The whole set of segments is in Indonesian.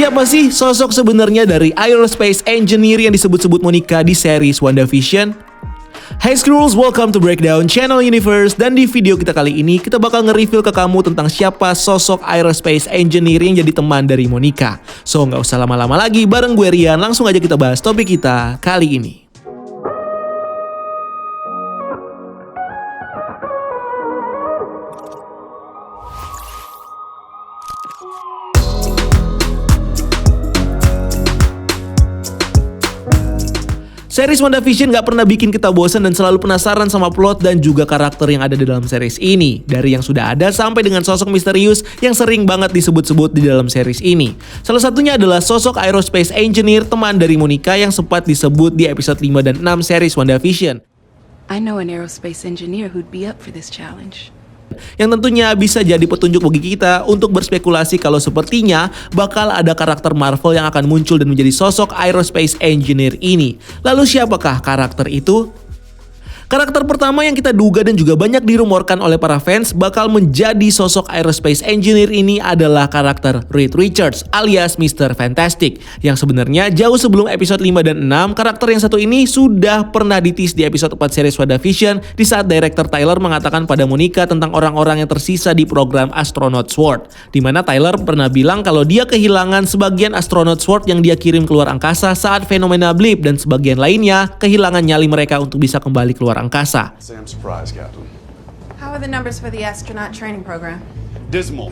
Siapa sih sosok sebenarnya dari Aerospace Engineer yang disebut-sebut Monica di series WandaVision? Hey Skrulls, welcome to Breakdown Channel Universe. Dan di video kita kali ini, kita bakal nge-reveal ke kamu tentang siapa sosok Aerospace Engineer yang jadi teman dari Monica. So, nggak usah lama-lama lagi, bareng gue Rian, langsung aja kita bahas topik kita kali ini. Series WandaVision gak pernah bikin kita bosan dan selalu penasaran sama plot dan juga karakter yang ada di dalam series ini. Dari yang sudah ada sampai dengan sosok misterius yang sering banget disebut-sebut di dalam series ini. Salah satunya adalah sosok Aerospace Engineer, teman dari Monica yang sempat disebut di episode 5 dan 6 series WandaVision. I know an aerospace engineer who'd be up for this challenge. Yang tentunya bisa jadi petunjuk bagi kita untuk berspekulasi kalau sepertinya bakal ada karakter Marvel yang akan muncul dan menjadi sosok Aerospace Engineer ini. Lalu siapakah karakter itu? Karakter pertama yang kita duga dan juga banyak dirumorkan oleh para fans bakal menjadi sosok Aerospace Engineer ini adalah karakter Reed Richards alias Mr. Fantastic. Yang sebenarnya jauh sebelum episode 5 dan 6, karakter yang satu ini sudah pernah ditis di episode 4 series WandaVision di saat director Tyler mengatakan pada Monica tentang orang-orang yang tersisa di program Astronaut Sword. Dimana Tyler pernah bilang kalau dia kehilangan sebagian Astronaut Sword yang dia kirim keluar angkasa saat fenomena blip dan sebagian lainnya kehilangan nyali mereka untuk bisa kembali keluar angkasa. I'm surprised, Captain. How are the numbers for the astronaut training program? Dismal.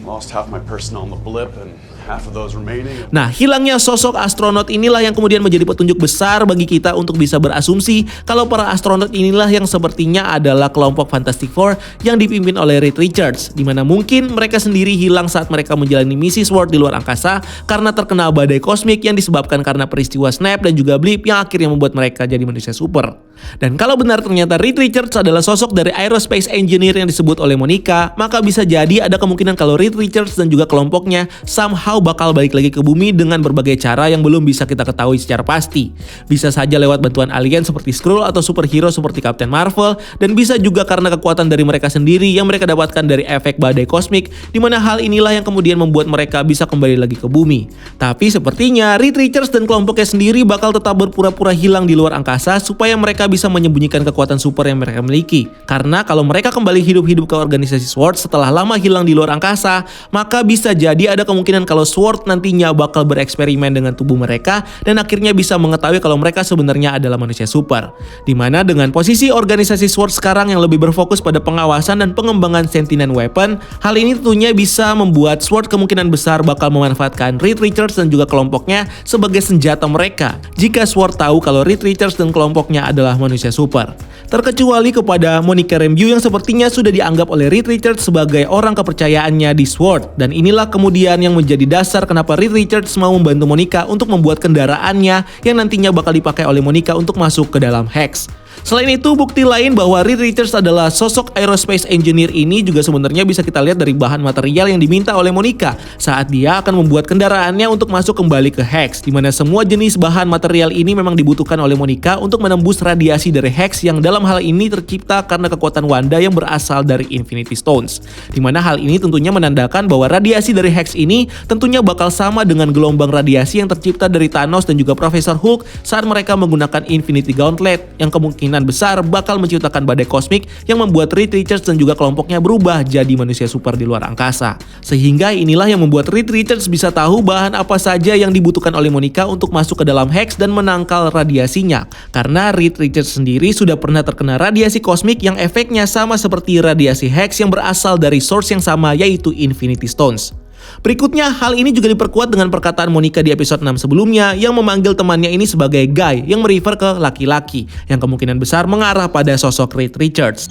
Lost half my personnel on the blip and half of those remaining. Nah, hilangnya sosok astronot inilah yang kemudian menjadi petunjuk besar bagi kita untuk bisa berasumsi kalau para astronot inilah yang sepertinya adalah kelompok Fantastic Four yang dipimpin oleh Reed Richards, di mana mungkin mereka sendiri hilang saat mereka menjalani misi SWORD di luar angkasa karena terkena badai kosmik yang disebabkan karena peristiwa snap dan juga blip yang akhirnya membuat mereka jadi manusia super. Dan kalau benar ternyata Reed Richards adalah sosok dari Aerospace Engineer yang disebut oleh Monica, maka bisa jadi ada kemungkinan kalau Reed Richards dan juga kelompoknya somehow bakal balik lagi ke bumi dengan berbagai cara yang belum bisa kita ketahui secara pasti. Bisa saja lewat bantuan alien seperti Skrull atau superhero seperti Captain Marvel, dan bisa juga karena kekuatan dari mereka sendiri yang mereka dapatkan dari efek badai kosmik, di mana hal inilah yang kemudian membuat mereka bisa kembali lagi ke bumi. Tapi sepertinya Reed Richards dan kelompoknya sendiri bakal tetap berpura-pura hilang di luar angkasa supaya mereka bisa menyembunyikan kekuatan super yang mereka miliki. Karena kalau mereka kembali hidup-hidup ke organisasi SWORD setelah lama hilang di luar angkasa, maka bisa jadi ada kemungkinan kalau SWORD nantinya bakal bereksperimen dengan tubuh mereka dan akhirnya bisa mengetahui kalau mereka sebenarnya adalah manusia super. Dimana dengan posisi organisasi SWORD sekarang yang lebih berfokus pada pengawasan dan pengembangan Sentinel Weapon, hal ini tentunya bisa membuat SWORD kemungkinan besar bakal memanfaatkan Reed Richards dan juga kelompoknya sebagai senjata mereka jika SWORD tahu kalau Reed Richards dan kelompoknya adalah manusia super. Terkecuali kepada Monica Rambeau yang sepertinya sudah dianggap oleh Reed Richards sebagai orang kepercayaannya di SWORD. Dan inilah kemudian yang menjadi dasar kenapa Reed Richards mau membantu Monica untuk membuat kendaraannya yang nantinya bakal dipakai oleh Monica untuk masuk ke dalam Hex. Selain itu, bukti lain bahwa Reed Richards adalah sosok Aerospace Engineer ini juga sebenarnya bisa kita lihat dari bahan material yang diminta oleh Monica saat dia akan membuat kendaraannya untuk masuk kembali ke Hex, di mana semua jenis bahan material ini memang dibutuhkan oleh Monica untuk menembus radiasi dari Hex yang dalam hal ini tercipta karena kekuatan Wanda yang berasal dari Infinity Stones. Di mana hal ini tentunya menandakan bahwa radiasi dari Hex ini tentunya bakal sama dengan gelombang radiasi yang tercipta dari Thanos dan juga Profesor Hulk saat mereka menggunakan Infinity Gauntlet yang kemungkinan besar bakal menciptakan badai kosmik yang membuat Reed Richards dan juga kelompoknya berubah jadi manusia super di luar angkasa. Sehingga inilah yang membuat Reed Richards bisa tahu bahan apa saja yang dibutuhkan oleh Monica untuk masuk ke dalam Hex dan menangkal radiasinya. Karena Reed Richards sendiri sudah pernah terkena radiasi kosmik yang efeknya sama seperti radiasi Hex yang berasal dari source yang sama yaitu Infinity Stones. Berikutnya, hal ini juga diperkuat dengan perkataan Monica di episode 6 sebelumnya yang memanggil temannya ini sebagai guy yang merefer ke laki-laki yang kemungkinan besar mengarah pada sosok Reed Richards.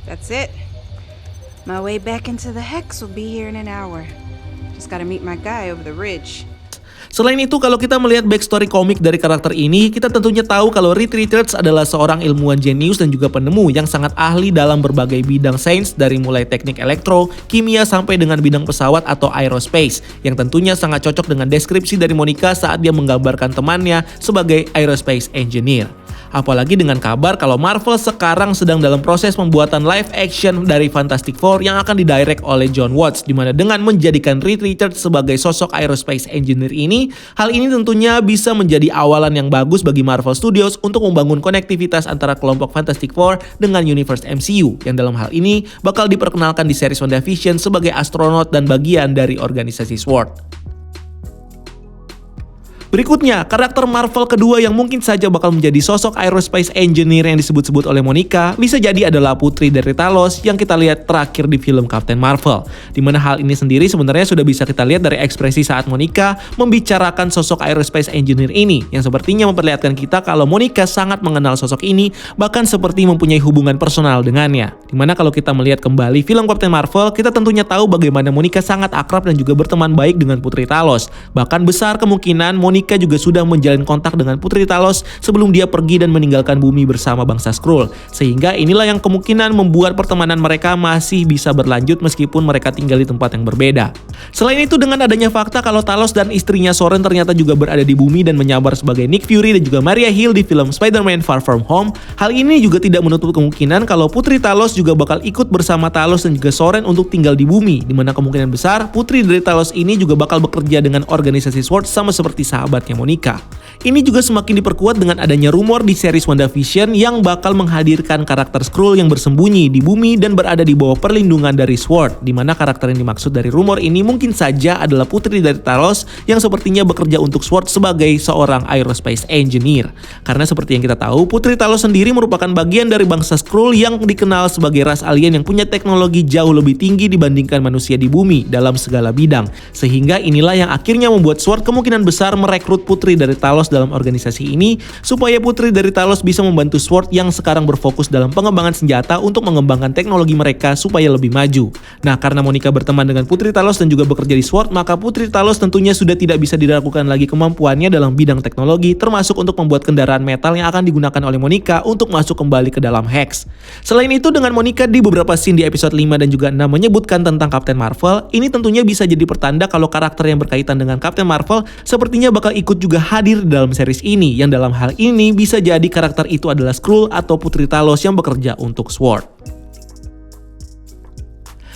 That's it. My way back into the Hex will be here in an hour. Just gotta meet my guy over the ridge. Selain itu, kalau kita melihat backstory komik dari karakter ini, kita tentunya tahu kalau Reed Richards adalah seorang ilmuwan jenius dan juga penemu yang sangat ahli dalam berbagai bidang sains dari mulai teknik elektro, kimia sampai dengan bidang pesawat atau aerospace, yang tentunya sangat cocok dengan deskripsi dari Monica saat dia menggambarkan temannya sebagai Aerospace Engineer. Apalagi dengan kabar kalau Marvel sekarang sedang dalam proses pembuatan live action dari Fantastic Four yang akan didirect oleh Jon Watts, dimana dengan menjadikan Reed Richards sebagai sosok aerospace engineer ini, hal ini tentunya bisa menjadi awalan yang bagus bagi Marvel Studios untuk membangun konektivitas antara kelompok Fantastic Four dengan universe MCU, yang dalam hal ini bakal diperkenalkan di series WandaVision sebagai astronot dan bagian dari organisasi SWORD. Berikutnya, karakter Marvel kedua yang mungkin saja bakal menjadi sosok aerospace engineer yang disebut-sebut oleh Monica bisa jadi adalah putri dari Talos yang kita lihat terakhir di film Captain Marvel. Dimana hal ini sendiri sebenarnya sudah bisa kita lihat dari ekspresi saat Monica membicarakan sosok aerospace engineer ini, yang sepertinya memperlihatkan kita kalau Monica sangat mengenal sosok ini, bahkan seperti mempunyai hubungan personal dengannya. Dimana kalau kita melihat kembali film Captain Marvel, kita tentunya tahu bagaimana Monica sangat akrab dan juga berteman baik dengan putri Talos. Bahkan besar kemungkinan Monica juga sudah menjalin kontak dengan putri Talos sebelum dia pergi dan meninggalkan bumi bersama bangsa Skrull. Sehingga inilah yang kemungkinan membuat pertemanan mereka masih bisa berlanjut meskipun mereka tinggal di tempat yang berbeda. Selain itu, dengan adanya fakta kalau Talos dan istrinya Soren ternyata juga berada di bumi dan menyamar sebagai Nick Fury dan juga Maria Hill di film Spider-Man Far From Home, hal ini juga tidak menutup kemungkinan kalau putri Talos juga bakal ikut bersama Talos dan juga Soren untuk tinggal di bumi, dimana kemungkinan besar putri dari Talos ini juga bakal bekerja dengan organisasi SWORD sama seperti sahabatnya Monica. Ini juga semakin diperkuat dengan adanya rumor di series WandaVision yang bakal menghadirkan karakter Skrull yang bersembunyi di bumi dan berada di bawah perlindungan dari SWORD, dimana karakter yang dimaksud dari rumor ini mungkin saja adalah putri dari Talos yang sepertinya bekerja untuk SWORD sebagai seorang aerospace engineer. Karena seperti yang kita tahu, putri Talos sendiri merupakan bagian dari bangsa Skrull yang dikenal sebagai ras alien yang punya teknologi jauh lebih tinggi dibandingkan manusia di bumi dalam segala bidang. Sehingga inilah yang akhirnya membuat SWORD kemungkinan besar merekrut putri dari Talos dalam organisasi ini supaya putri dari Talos bisa membantu SWORD yang sekarang berfokus dalam pengembangan senjata untuk mengembangkan teknologi mereka supaya lebih maju. Nah, karena Monica berteman dengan putri Talos dan juga bekerja di SWORD, maka putri Talos tentunya sudah tidak bisa diragukan lagi kemampuannya dalam bidang teknologi, termasuk untuk membuat kendaraan metal yang akan digunakan oleh Monica untuk masuk kembali ke dalam Hex. Selain itu, dengan Monica di beberapa scene di episode 5 dan juga 6 menyebutkan tentang Captain Marvel, ini tentunya bisa jadi pertanda kalau karakter yang berkaitan dengan Captain Marvel sepertinya bakal ikut juga hadir dalam series ini, yang dalam hal ini bisa jadi karakter itu adalah Skrull atau putri Talos yang bekerja untuk SWORD.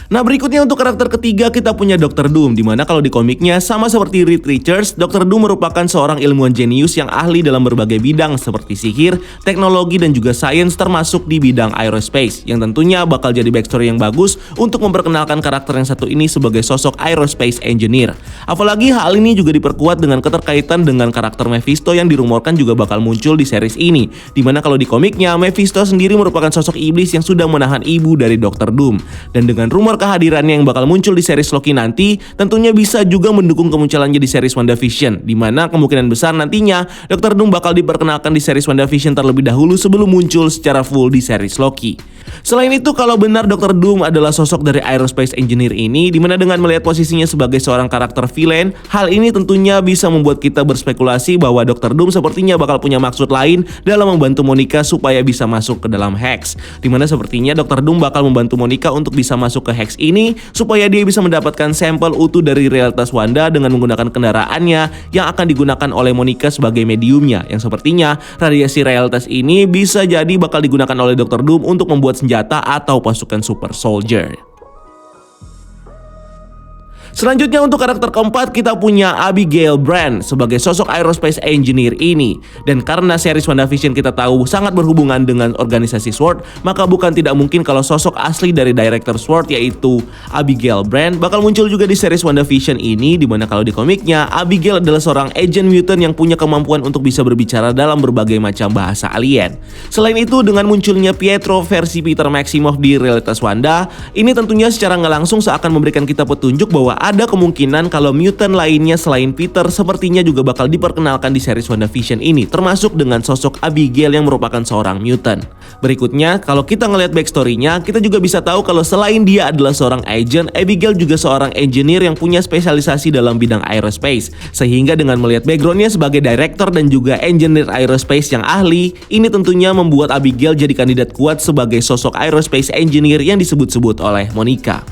Nah, berikutnya untuk karakter ketiga kita punya Dr. Doom, dimana kalau di komiknya sama seperti Reed Richards, Dr. Doom merupakan seorang ilmuwan jenius yang ahli dalam berbagai bidang seperti sihir, teknologi dan juga sains termasuk di bidang aerospace, yang tentunya bakal jadi backstory yang bagus untuk memperkenalkan karakter yang satu ini sebagai sosok aerospace engineer. Apalagi hal ini juga diperkuat dengan keterkaitan dengan karakter Mephisto yang dirumorkan juga bakal muncul di series ini, dimana kalau di komiknya Mephisto sendiri merupakan sosok iblis yang sudah menahan ibu dari Dr. Doom, dan dengan rumor kehadirannya yang bakal muncul di series Loki nanti tentunya bisa juga mendukung kemunculannya di series WandaVision, di mana kemungkinan besar nantinya Dr. Doom bakal diperkenalkan di series WandaVision terlebih dahulu sebelum muncul secara full di series Loki. Selain itu, kalau benar Dr. Doom adalah sosok dari aerospace engineer ini, di mana dengan melihat posisinya sebagai seorang karakter villain, hal ini tentunya bisa membuat kita berspekulasi bahwa Dr. Doom sepertinya bakal punya maksud lain dalam membantu Monica supaya bisa masuk ke dalam Hex, di mana sepertinya Dr. Doom bakal membantu Monica untuk bisa masuk ke Hex ini supaya dia bisa mendapatkan sampel utuh dari realitas Wanda dengan menggunakan kendaraannya yang akan digunakan oleh Monica sebagai mediumnya, yang sepertinya radiasi realitas ini bisa jadi bakal digunakan oleh Dr. Doom untuk membuat senjata atau pasukan super soldier. Selanjutnya untuk karakter keempat kita punya Abigail Brand sebagai sosok aerospace engineer ini. Dan karena series WandaVision kita tahu sangat berhubungan dengan organisasi SWORD, maka bukan tidak mungkin kalau sosok asli dari director SWORD yaitu Abigail Brand bakal muncul juga di series WandaVision ini, dimana kalau di komiknya Abigail adalah seorang agent mutant yang punya kemampuan untuk bisa berbicara dalam berbagai macam bahasa alien. Selain itu, dengan munculnya Pietro versi Peter Maximoff di realitas Wanda, ini tentunya secara nggak langsung seakan memberikan kita petunjuk bahwa ada kemungkinan kalau mutant lainnya selain Peter sepertinya juga bakal diperkenalkan di series WandaVision ini, termasuk dengan sosok Abigail yang merupakan seorang mutant. Berikutnya, kalau kita ngelihat backstory-nya, kita juga bisa tahu kalau selain dia adalah seorang agent, Abigail juga seorang engineer yang punya spesialisasi dalam bidang aerospace. Sehingga dengan melihat background-nya sebagai director dan juga engineer aerospace yang ahli, ini tentunya membuat Abigail jadi kandidat kuat sebagai sosok aerospace engineer yang disebut-sebut oleh Monica.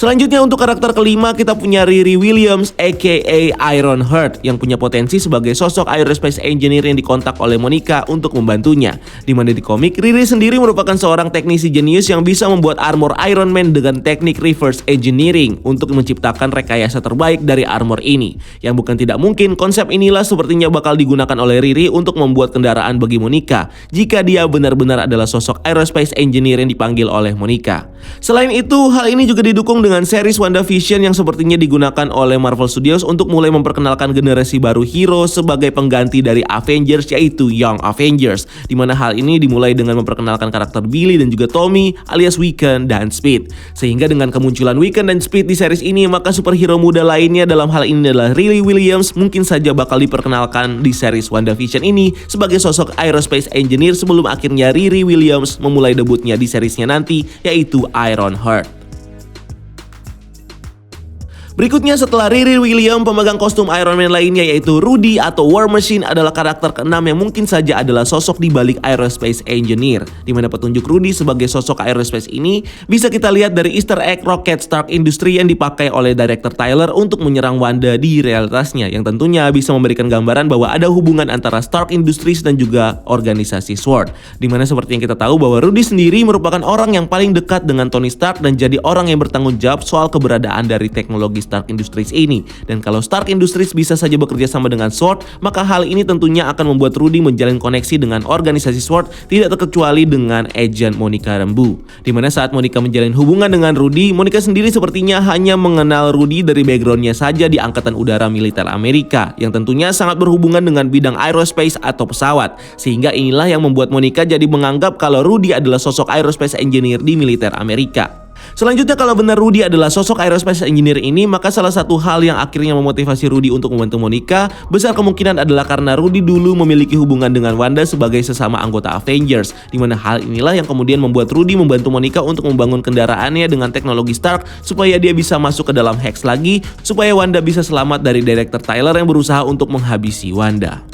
Selanjutnya untuk karakter kelima kita punya Riri Williams aka Ironheart yang punya potensi sebagai sosok aerospace engineer yang dikontak oleh Monica untuk membantunya. Di mana di komik Riri sendiri merupakan seorang teknisi jenius yang bisa membuat armor Iron Man dengan teknik reverse engineering untuk menciptakan rekayasa terbaik dari armor ini. Yang bukan tidak mungkin konsep inilah sepertinya bakal digunakan oleh Riri untuk membuat kendaraan bagi Monica jika dia benar-benar adalah sosok aerospace engineer yang dipanggil oleh Monica. Selain itu, hal ini juga didukung dengan series WandaVision yang sepertinya digunakan oleh Marvel Studios untuk mulai memperkenalkan generasi baru hero sebagai pengganti dari Avengers, yaitu Young Avengers, di mana hal ini dimulai dengan memperkenalkan karakter Billy dan juga Tommy alias Wiccan dan Speed. Sehingga dengan kemunculan Wiccan dan Speed di series ini, maka superhero muda lainnya dalam hal ini adalah Riri Williams mungkin saja bakal diperkenalkan di series WandaVision ini sebagai sosok aerospace engineer sebelum akhirnya Riri Williams memulai debutnya di seriesnya nanti, yaitu Ironheart. Berikutnya setelah Riri Williams, pemegang kostum Iron Man lainnya yaitu Rudy atau War Machine adalah karakter keenam yang mungkin saja adalah sosok di balik aerospace engineer. Di mana petunjuk Rudy sebagai sosok aerospace ini bisa kita lihat dari Easter egg roket Stark Industries yang dipakai oleh Director Tyler untuk menyerang Wanda di realitasnya, yang tentunya bisa memberikan gambaran bahwa ada hubungan antara Stark Industries dan juga organisasi SWORD. Di mana seperti yang kita tahu bahwa Rudy sendiri merupakan orang yang paling dekat dengan Tony Stark dan jadi orang yang bertanggung jawab soal keberadaan dari teknologi Stark Industries ini. Dan kalau Stark Industries bisa saja bekerja sama dengan SWORD, maka hal ini tentunya akan membuat Rudy menjalin koneksi dengan organisasi SWORD, tidak terkecuali dengan agent Monica Rambeau. Dimana saat Monica menjalin hubungan dengan Rudy, Monica sendiri sepertinya hanya mengenal Rudy dari backgroundnya saja di Angkatan Udara Militer Amerika, yang tentunya sangat berhubungan dengan bidang aerospace atau pesawat. Sehingga inilah yang membuat Monica jadi menganggap kalau Rudy adalah sosok aerospace engineer di militer Amerika. Selanjutnya, kalau benar Rudy adalah sosok aerospace engineer ini, maka salah satu hal yang akhirnya memotivasi Rudy untuk membantu Monica besar kemungkinan adalah karena Rudy dulu memiliki hubungan dengan Wanda sebagai sesama anggota Avengers, di mana hal inilah yang kemudian membuat Rudy membantu Monica untuk membangun kendaraannya dengan teknologi Stark supaya dia bisa masuk ke dalam Hex lagi, supaya Wanda bisa selamat dari Director Tyler yang berusaha untuk menghabisi Wanda.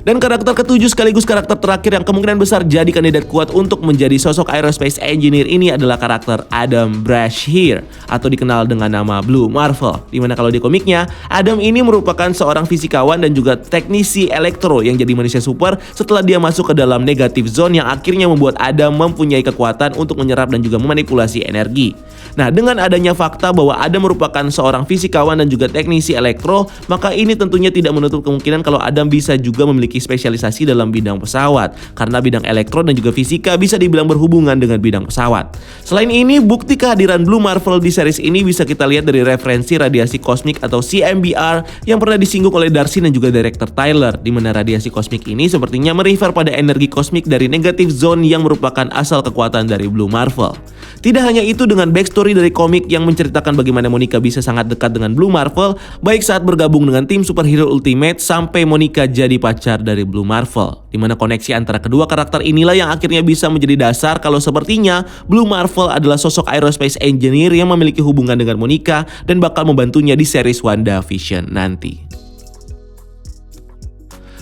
Dan karakter ketujuh sekaligus karakter terakhir yang kemungkinan besar jadi kandidat kuat untuk menjadi sosok aerospace engineer ini adalah karakter Adam Brashear atau dikenal dengan nama Blue Marvel. Dimana kalau di komiknya, Adam ini merupakan seorang fisikawan dan juga teknisi elektro yang jadi manusia super setelah dia masuk ke dalam negative zone yang akhirnya membuat Adam mempunyai kekuatan untuk menyerap dan juga memanipulasi energi. Nah, dengan adanya fakta bahwa Adam merupakan seorang fisikawan dan juga teknisi elektro, maka ini tentunya tidak menutup kemungkinan kalau Adam bisa juga memiliki spesialisasi dalam bidang pesawat, karena bidang elektro dan juga fisika bisa dibilang berhubungan dengan bidang pesawat. Selain ini, bukti kehadiran Blue Marvel di series ini bisa kita lihat dari referensi radiasi kosmik atau CMBR yang pernah disinggung oleh Darcy dan juga Director Tyler, di mana radiasi kosmik ini sepertinya merefer pada energi kosmik dari negative zone yang merupakan asal kekuatan dari Blue Marvel. Tidak hanya itu, dengan backstory dari komik yang menceritakan bagaimana Monica bisa sangat dekat dengan Blue Marvel, baik saat bergabung dengan tim superhero Ultimate sampai Monica jadi pacar dari Blue Marvel, di mana koneksi antara kedua karakter inilah yang akhirnya bisa menjadi dasar kalau sepertinya Blue Marvel adalah sosok aerospace engineer yang memiliki hubungan dengan Monica dan bakal membantunya di series WandaVision nanti.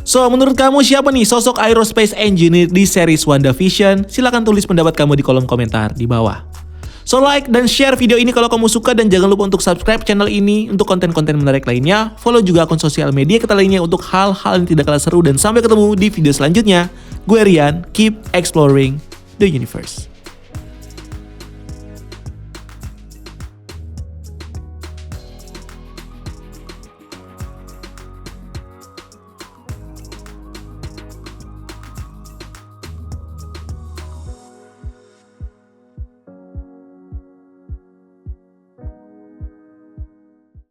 So, menurut kamu siapa nih sosok aerospace engineer di series WandaVision? Silahkan tulis pendapat kamu di kolom komentar di bawah. So, like dan share video ini kalau kamu suka, dan jangan lupa untuk subscribe channel ini untuk konten-konten menarik lainnya. Follow juga akun sosial media kita lainnya untuk hal-hal yang tidak kalah seru, dan sampai ketemu di video selanjutnya. Gue Rian, keep exploring the universe.